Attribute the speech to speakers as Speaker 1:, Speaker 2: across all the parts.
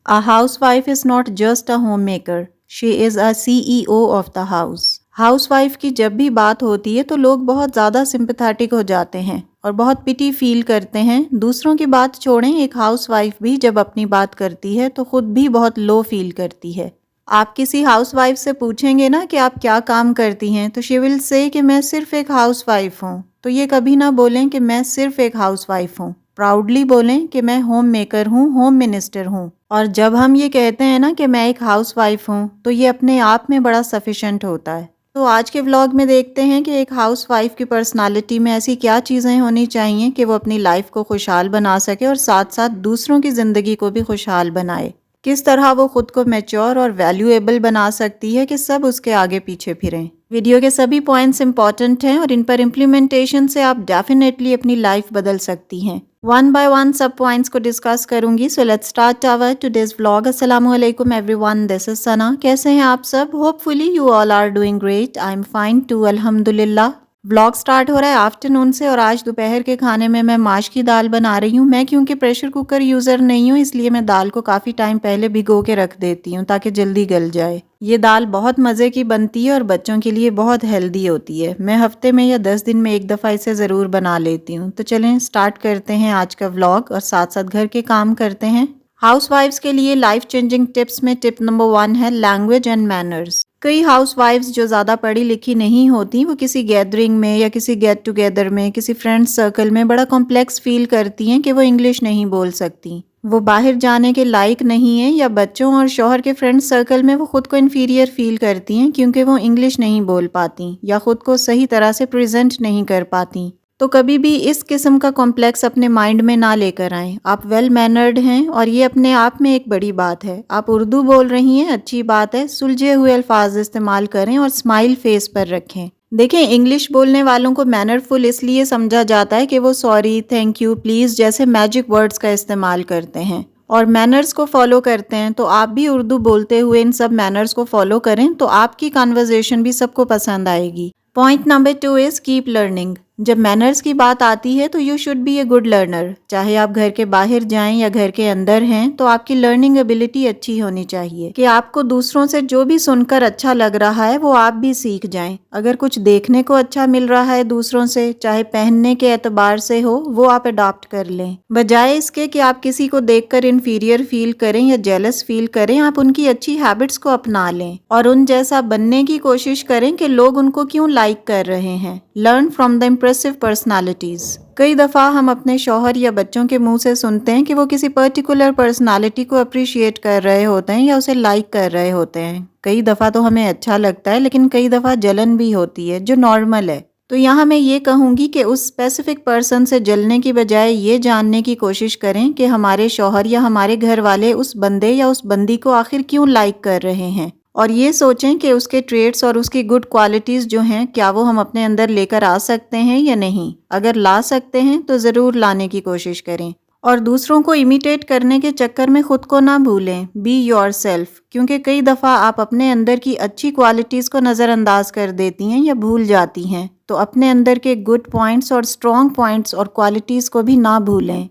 Speaker 1: A housewife is not just a homemaker, she is a CEO of the house. House wife کی جب بھی بات ہوتی ہے تو لوگ بہت زیادہ سمپیتھیٹک ہو جاتے ہیں اور بہت پٹی فیل کرتے ہیں. دوسروں کی بات چھوڑیں، ایک ہاؤس وائف بھی جب اپنی بات کرتی ہے تو خود بھی بہت لو فیل کرتی ہے. آپ کسی ہاؤس وائف سے پوچھیں گے نا کہ آپ کیا کام کرتی ہیں تو شی ول سے کہ میں صرف ایک ہاؤس وائف ہوں. تو یہ کبھی نہ بولیں کہ میں صرف ایک ہاؤس وائف ہوں. پراؤڈلی بولیں کہ میں ہوم میکر ہوں، ہوم منسٹر ہوں. اور جب ہم یہ کہتے ہیں نا کہ میں ایک ہاؤس وائف ہوں تو یہ اپنے آپ میں بڑا سفیشینٹ ہوتا ہے. تو آج کے ولاگ میں دیکھتے ہیں کہ ایک ہاؤس وائف کی پرسنالٹی میں ایسی کیا چیزیں ہونی چاہیے کہ وہ اپنی لائف کو خوشحال بنا سکے اور ساتھ ساتھ دوسروں کی زندگی کو بھی خوشحال بنائے. کس طرح وہ خود کو میچور اور ویلیویبل بنا سکتی ہے کہ سب اس کے آگے پیچھے پھریں. ویڈیو کے سبھی پوائنٹس امپورٹنٹ ہیں اور ان پر امپلیمنٹیشن سے آپ ڈیفینیٹلی اپنی لائف بدل سکتی ہیں. ون بائی ون سب پوائنٹس کو ڈسکس کروں گی. So let's start our today's vlog. السلام علیکم ایوری ون، دس از ثنا. کیسے ہیں آپ سب؟ Hopefully you all are doing great. I am fine too, الحمد للہ. ولاگ سٹارٹ ہو رہا ہے آفٹرنون سے اور آج دوپہر کے کھانے میں ماش کی دال بنا رہی ہوں. میں کیونکہ پریشر کوکر یوزر نہیں ہوں اس لیے میں دال کو کافی ٹائم پہلے بھگو کے رکھ دیتی ہوں تاکہ جلدی گل جائے. یہ دال بہت مزے کی بنتی ہے اور بچوں کے لیے بہت ہیلدی ہوتی ہے. میں ہفتے میں یا 10 دن میں ایک دفعہ اسے ضرور بنا لیتی ہوں. تو چلیں سٹارٹ کرتے ہیں آج کا ولاگ اور ساتھ ساتھ گھر کے کام کرتے ہیں. ہاؤس وائفز کے لیے لائف چینجنگ ٹپس میں ٹپ نمبر 1 ہے لینگویج اینڈ مینرز. کئی ہاؤس وائفز جو زیادہ پڑھی لکھی نہیں ہوتی وہ کسی گیدرنگ میں یا کسی گیٹ ٹوگیدر میں کسی فرینڈ سرکل میں بڑا کمپلیکس فیل کرتی ہیں کہ وہ انگلش نہیں بول سکتی، وہ باہر جانے کے لائق نہیں ہیں، یا بچوں اور شوہر کے فرینڈ سرکل میں وہ خود کو انفیریئر فیل کرتی ہیں کیونکہ وہ انگلش نہیں بول پاتی یا خود کو صحیح طرح سے پریزنٹ نہیں کر پاتی. تو کبھی بھی اس قسم کا کمپلیکس اپنے مائنڈ میں نہ لے کر آئیں. آپ ویل مینرڈ ہیں اور یہ اپنے آپ میں ایک بڑی بات ہے. آپ اردو بول رہی ہیں، اچھی بات ہے. سلجھے ہوئے الفاظ استعمال کریں اور اسمائل فیس پر رکھیں. دیکھیں، انگلش بولنے والوں کو مینر فل اس لیے سمجھا جاتا ہے کہ وہ سوری، تھینک یو، پلیز جیسے میجک ورڈز کا استعمال کرتے ہیں اور مینرز کو فالو کرتے ہیں. تو آپ بھی اردو بولتے ہوئے ان سب مینرز کو فالو کریں تو آپ کی کنورزیشن بھی سب کو پسند آئے گی. Point number 2 is keep learning. جب مینرز کی بات آتی ہے تو you should be a good learner. چاہے آپ گھر کے باہر جائیں یا گھر کے اندر ہیں تو آپ کی لرننگ ایبلٹی اچھی ہونی چاہیے کہ آپ کو دوسروں سے جو بھی سن کر اچھا لگ رہا ہے وہ آپ بھی سیکھ جائیں. اگر کچھ دیکھنے کو اچھا مل رہا ہے دوسروں سے، چاہے پہننے کے اعتبار سے ہو، وہ آپ اڈاپٹ کر لیں. بجائے اس کے کہ آپ کسی کو دیکھ کر انفیریئر فیل کریں یا جیلس فیل کریں، آپ ان کی اچھی ہیبٹس کو اپنا لیں اور ان جیسا بننے کی کوشش کریں کہ لوگ ان کو کیوں لائک کر رہے ہیں. Learn from the impressive personalities. کئی دفعہ ہم اپنے شوہر یا بچوں کے منہ سے سنتے ہیں کہ وہ کسی پرٹیکولر پرسنالٹی کو اپریشیٹ کر رہے ہوتے ہیں یا اسے لائک کر رہے ہوتے ہیں. کئی دفعہ تو ہمیں اچھا لگتا ہے لیکن کئی دفعہ جلن بھی ہوتی ہے جو نارمل ہے. تو یہاں میں یہ کہوں گی کہ اس اسپیسیفک پرسن سے جلنے کی بجائے یہ جاننے کی کوشش کریں کہ ہمارے شوہر یا ہمارے گھر والے اس بندے یا اس بندی کو آخر کیوں لائک کر رہے ہیں، اور یہ سوچیں کہ اس کے ٹریٹس اور اس کی گڈ کوالٹیز جو ہیں کیا وہ ہم اپنے اندر لے کر آ سکتے ہیں یا نہیں. اگر لا سکتے ہیں تو ضرور لانے کی کوشش کریں. اور دوسروں کو امیٹیٹ کرنے کے چکر میں خود کو نہ بھولیں. Be yourself. کیونکہ کئی دفعہ آپ اپنے اندر کی اچھی کوالٹیز کو نظر انداز کر دیتی ہیں یا بھول جاتی ہیں. تو اپنے اندر کے گڈ پوائنٹس اور اسٹرانگ پوائنٹس اور کوالٹیز کو بھی نہ بھولیں.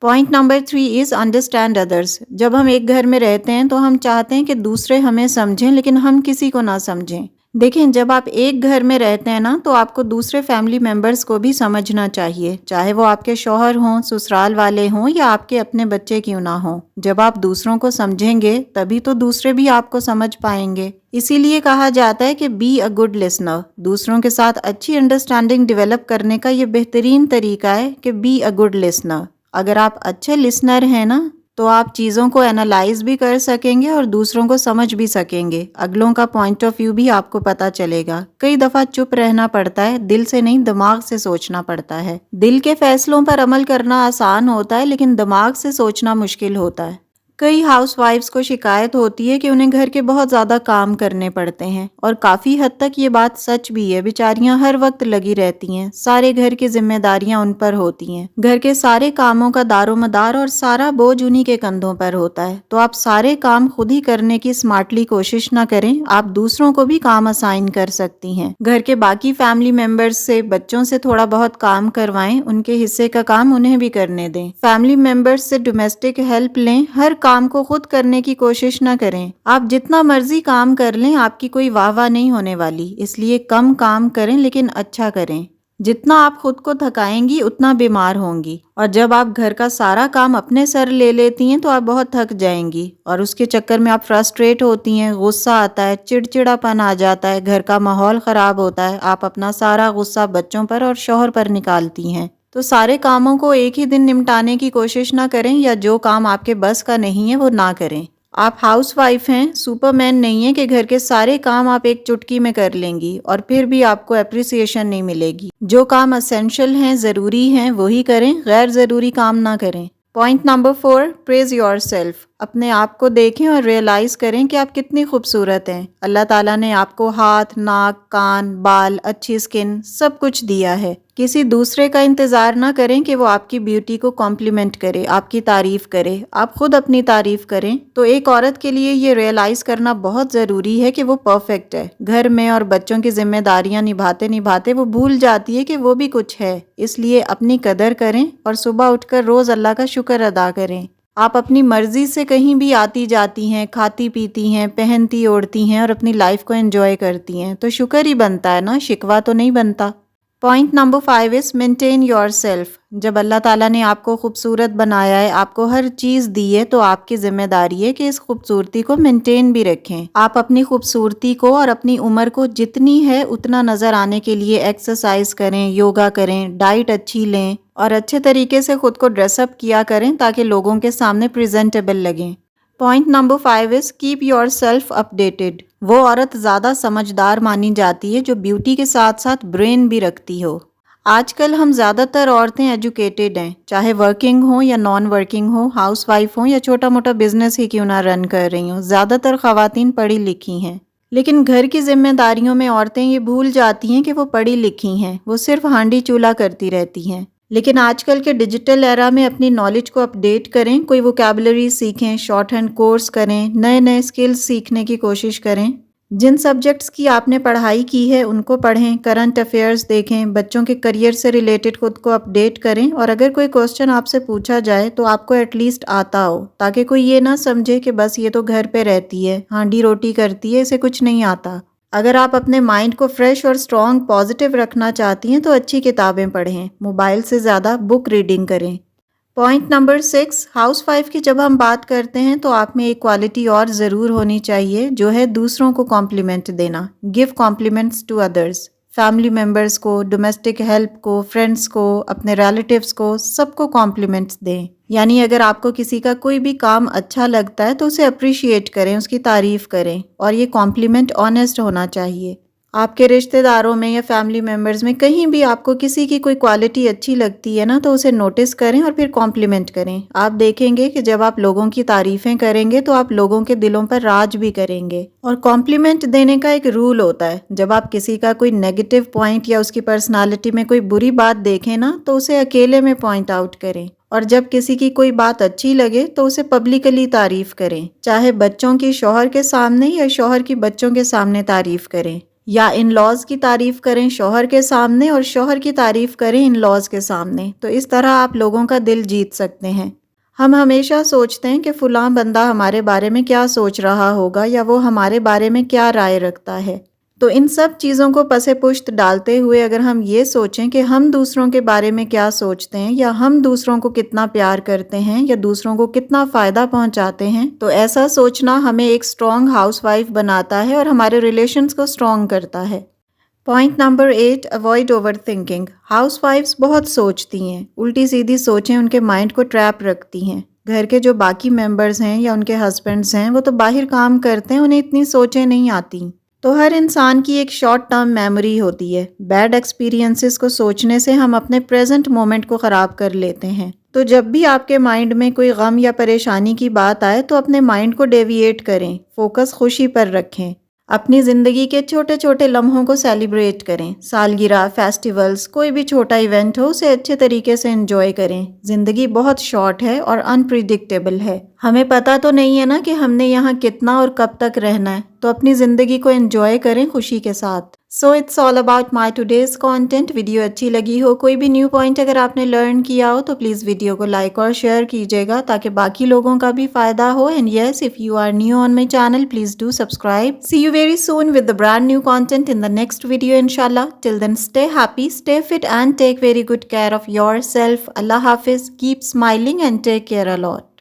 Speaker 1: پوائنٹ نمبر 3 از انڈرسٹینڈ ادرس. جب ہم ایک گھر میں رہتے ہیں تو ہم چاہتے ہیں کہ دوسرے ہمیں سمجھیں لیکن ہم کسی کو نہ سمجھیں. دیکھیں، جب آپ ایک گھر میں رہتے ہیں نا تو آپ کو دوسرے فیملی ممبرز کو بھی سمجھنا چاہیے، چاہے وہ آپ کے شوہر ہوں، سسرال والے ہوں یا آپ کے اپنے بچے کیوں نہ ہوں. جب آپ دوسروں کو سمجھیں گے تبھی تو دوسرے بھی آپ کو سمجھ پائیں گے. اسی لیے کہا جاتا ہے کہ بی اے گڈ لسنر. دوسروں کے ساتھ اچھی انڈرسٹینڈنگ ڈیولپ کرنے کا یہ بہترین طریقہ ہے کہ بی اے گڈ لسنر. اگر آپ اچھے لسنر ہیں نا تو آپ چیزوں کو انالائز بھی کر سکیں گے اور دوسروں کو سمجھ بھی سکیں گے. اگلوں کا پوائنٹ آف ویو بھی آپ کو پتہ چلے گا. کئی دفعہ چپ رہنا پڑتا ہے، دل سے نہیں دماغ سے سوچنا پڑتا ہے. دل کے فیصلوں پر عمل کرنا آسان ہوتا ہے لیکن دماغ سے سوچنا مشکل ہوتا ہے. کئی ہاؤس وائفز کو شکایت ہوتی ہے کہ انہیں گھر کے بہت زیادہ کام کرنے پڑتے ہیں اور کافی حد تک یہ بات سچ بھی ہے. بیچاریاں ہر وقت لگی رہتی ہیں، سارے گھر کی ذمہ داریاں ان پر ہوتی ہیں، گھر کے سارے کاموں کا دار و مدار اور سارا بوجھ انہی کے کندھوں پر ہوتا ہے. تو آپ سارے کام خود ہی کرنے کی سمارٹلی کوشش نہ کریں، آپ دوسروں کو بھی کام اسائن کر سکتی ہیں. گھر کے باقی فیملی ممبرز سے، بچوں سے تھوڑا بہت کام کروائیں، ان کے حصے کا کام انہیں بھی کرنے دیں. فیملی ممبرز سے ڈومیسٹک ہیلپ لیں، ہر کام کو خود کرنے کی کوشش نہ کریں۔ آپ جتنا مرضی کام کر لیں، آپ کی کوئی واہ واہ نہیں ہونے والی، اس لیے کم کام کریں لیکن اچھا کریں۔ جتنا آپ خود کو تھکائیں گی اتنا بیمار ہوں گی، اور جب آپ گھر کا سارا کام اپنے سر لے لیتی ہیں تو آپ بہت تھک جائیں گی، اور اس کے چکر میں آپ فرسٹریٹ ہوتی ہیں، غصہ آتا ہے، چڑچڑاپن آ جاتا ہے، گھر کا ماحول خراب ہوتا ہے، آپ اپنا سارا غصہ بچوں پر اور شوہر پر نکالتی ہیں۔ تو سارے کاموں کو ایک ہی دن نمٹانے کی کوشش نہ کریں، یا جو کام آپ کے بس کا نہیں ہے وہ نہ کریں۔ آپ ہاؤس وائف ہیں، سپر مین نہیں ہیں کہ گھر کے سارے کام آپ ایک چٹکی میں کر لیں گی اور پھر بھی آپ کو اپریسیشن نہیں ملے گی۔ جو کام اسینشل ہیں، ضروری ہیں، وہی کریں، غیر ضروری کام نہ کریں۔ Point number 4، praise yourself. اپنے آپ کو دیکھیں اور ریئلائز کریں کہ آپ کتنی خوبصورت ہیں۔ اللہ تعالیٰ نے آپ کو ہاتھ، ناک، کان، بال، اچھی سکن، سب کچھ دیا ہے۔ کسی دوسرے کا انتظار نہ کریں کہ وہ آپ کی بیوٹی کو کمپلیمنٹ کرے، آپ کی تعریف کرے، آپ خود اپنی تعریف کریں۔ تو ایک عورت کے لیے یہ ریئلائز کرنا بہت ضروری ہے کہ وہ پرفیکٹ ہے۔ گھر میں اور بچوں کی ذمہ داریاں نبھاتے نبھاتے وہ بھول جاتی ہے کہ وہ بھی کچھ ہے، اس لیے اپنی قدر کریں اور صبح اٹھ کر روز اللہ کا شکر ادا کریں۔ آپ اپنی مرضی سے کہیں بھی آتی جاتی ہیں، کھاتی پیتی ہیں، پہنتی اوڑھتی ہیں اور اپنی لائف کو انجوائے کرتی ہیں، تو شکر ہی بنتا ہے نا، شکوہ تو نہیں بنتا۔ Point number 5 is maintain yourself۔ جب اللہ تعالیٰ نے آپ کو خوبصورت بنایا ہے، آپ کو ہر چیز دی ہے، تو آپ کی ذمہ داری ہے کہ اس خوبصورتی کو مینٹین بھی رکھیں۔ آپ اپنی خوبصورتی کو اور اپنی عمر کو جتنی ہے اتنا نظر آنے کے لیے ایکسرسائز کریں، یوگا کریں، ڈائٹ اچھی لیں اور اچھے طریقے سے خود کو ڈریس اپ کیا کریں تاکہ لوگوں کے سامنے پریزنٹیبل لگیں۔ Point number 5 is keep yourself updated۔ وہ عورت زیادہ سمجھدار مانی جاتی ہے جو بیوٹی کے ساتھ ساتھ برین بھی رکھتی ہو۔ آج کل ہم زیادہ تر عورتیں ایجوکیٹڈ ہیں، چاہے ورکنگ ہوں یا نان ورکنگ ہوں، ہاؤس وائف ہوں یا چھوٹا موٹا بزنس ہی کیوں نہ رن کر رہی ہوں، زیادہ تر خواتین پڑھی لکھی ہیں۔ لیکن گھر کی ذمہ داریوں میں عورتیں یہ بھول جاتی ہیں کہ وہ پڑھی لکھی ہیں، وہ صرف ہانڈی چولہا کرتی رہتی ہیں۔ لیکن آج کل کے ڈیجیٹل ایرا میں اپنی نالج کو اپڈیٹ کریں، کوئی ووکیبلری سیکھیں، شارٹ ہینڈ کورس کریں، نئے نئے اسکلز سیکھنے کی کوشش کریں۔ جن سبجیکٹس کی آپ نے پڑھائی کی ہے ان کو پڑھیں، کرنٹ افیئرز دیکھیں، بچوں کے کریئر سے ریلیٹڈ خود کو اپڈیٹ کریں، اور اگر کوئی کوسچن آپ سے پوچھا جائے تو آپ کو ایٹ لیسٹ آتا ہو، تاکہ کوئی یہ نہ سمجھے کہ بس یہ تو گھر پہ رہتی ہے، ہانڈی روٹی کرتی ہے، اسے کچھ نہیں آتا۔ اگر آپ اپنے مائنڈ کو فریش اور اسٹرانگ پازیٹیو رکھنا چاہتی ہیں تو اچھی کتابیں پڑھیں، موبائل سے زیادہ بک ریڈنگ کریں۔ پوائنٹ نمبر 6، ہاؤس وائف کی جب ہم بات کرتے ہیں تو آپ میں ایک کوالٹی اور ضرور ہونی چاہیے، جو ہے دوسروں کو کمپلیمنٹ دینا۔ Give compliments to others, family members کو، ڈومیسٹک ہیلپ کو، فرینڈس کو، اپنے ریلیٹیوز کو، سب کو کمپلیمنٹس دیں۔ یعنی اگر آپ کو کسی کا کوئی بھی کام اچھا لگتا ہے تو اسے اپریشیٹ کریں، اس کی تعریف کریں، اور یہ کمپلیمنٹ آنیسٹ ہونا چاہیے۔ آپ کے رشتہ داروں میں یا فیملی ممبرز میں کہیں بھی آپ کو کسی کی کوئی کوالٹی اچھی لگتی ہے نا، تو اسے نوٹس کریں اور پھر کمپلیمنٹ کریں۔ آپ دیکھیں گے کہ جب آپ لوگوں کی تعریفیں کریں گے تو آپ لوگوں کے دلوں پر راج بھی کریں گے۔ اور کمپلیمنٹ دینے کا ایک رول ہوتا ہے، جب آپ کسی کا کوئی نیگیٹو پوائنٹ یا اس کی پرسنالٹی میں کوئی بری بات دیکھیں نا تو اسے اکیلے میں پوائنٹ آؤٹ کریں، اور جب کسی کی کوئی بات اچھی لگے تو اسے پبلکلی تعریف کریں، چاہے بچوں کی شوہر کے سامنے یا شوہر کی بچوں کے سامنے تعریف کریں، یا ان لاز کی تعریف کریں شوہر کے سامنے اور شوہر کی تعریف کریں ان لاز کے سامنے۔ تو اس طرح آپ لوگوں کا دل جیت سکتے ہیں۔ ہم ہمیشہ سوچتے ہیں کہ فلاں بندہ ہمارے بارے میں کیا سوچ رہا ہوگا، یا وہ ہمارے بارے میں کیا رائے رکھتا ہے۔ تو ان سب چیزوں کو پس پشت ڈالتے ہوئے اگر ہم یہ سوچیں کہ ہم دوسروں کے بارے میں کیا سوچتے ہیں، یا ہم دوسروں کو کتنا پیار کرتے ہیں، یا دوسروں کو کتنا فائدہ پہنچاتے ہیں، تو ایسا سوچنا ہمیں ایک اسٹرانگ ہاؤس وائف بناتا ہے اور ہمارے ریلیشنز کو اسٹرانگ کرتا ہے۔ Point number 8، avoid over thinking. House wives بہت سوچتی ہیں، الٹی سیدھی سوچیں ان کے مائنڈ کو ٹریپ رکھتی ہیں۔ گھر کے جو باقی ممبرز ہیں یا ان کے ہسبینڈز ہیں وہ تو باہر کام کرتے ہیں، انہیں اتنی سوچیں نہیں آتی۔ تو ہر انسان کی ایک شارٹ ٹرم میموری ہوتی ہے، بیڈ ایکسپیرینسز کو سوچنے سے ہم اپنے پریزنٹ مومنٹ کو خراب کر لیتے ہیں۔ تو جب بھی آپ کے مائنڈ میں کوئی غم یا پریشانی کی بات آئے تو اپنے مائنڈ کو ڈیویٹ کریں، فوکس خوشی پر رکھیں۔ اپنی زندگی کے چھوٹے چھوٹے لمحوں کو سیلیبریٹ کریں، سالگرہ، فیسٹیولز، کوئی بھی چھوٹا ایونٹ ہو اسے اچھے طریقے سے انجوائے کریں۔ زندگی بہت شارٹ ہے اور انپریڈکٹیبل ہے، ہمیں پتہ تو نہیں ہے نا کہ ہم نے یہاں کتنا اور کب تک رہنا ہے، تو اپنی زندگی کو انجوائے کریں خوشی کے ساتھ۔ So it's all about my today's content. Video اچھی لگی ہو، کوئی بھی نیو پوائنٹ اگر آپ نے لرن کیا ہو تو پلیز ویڈیو کو لائک اور شیئر کیجیے گا تاکہ باقی لوگوں کا بھی فائدہ ہو. And yes, if you are new on my channel please do subscribe. See you very soon with the brand new content in the next video انشاءاللہ. Till then stay happy, stay fit and take very good care of yourself. اللہ حافظ. Keep smiling and take care a lot.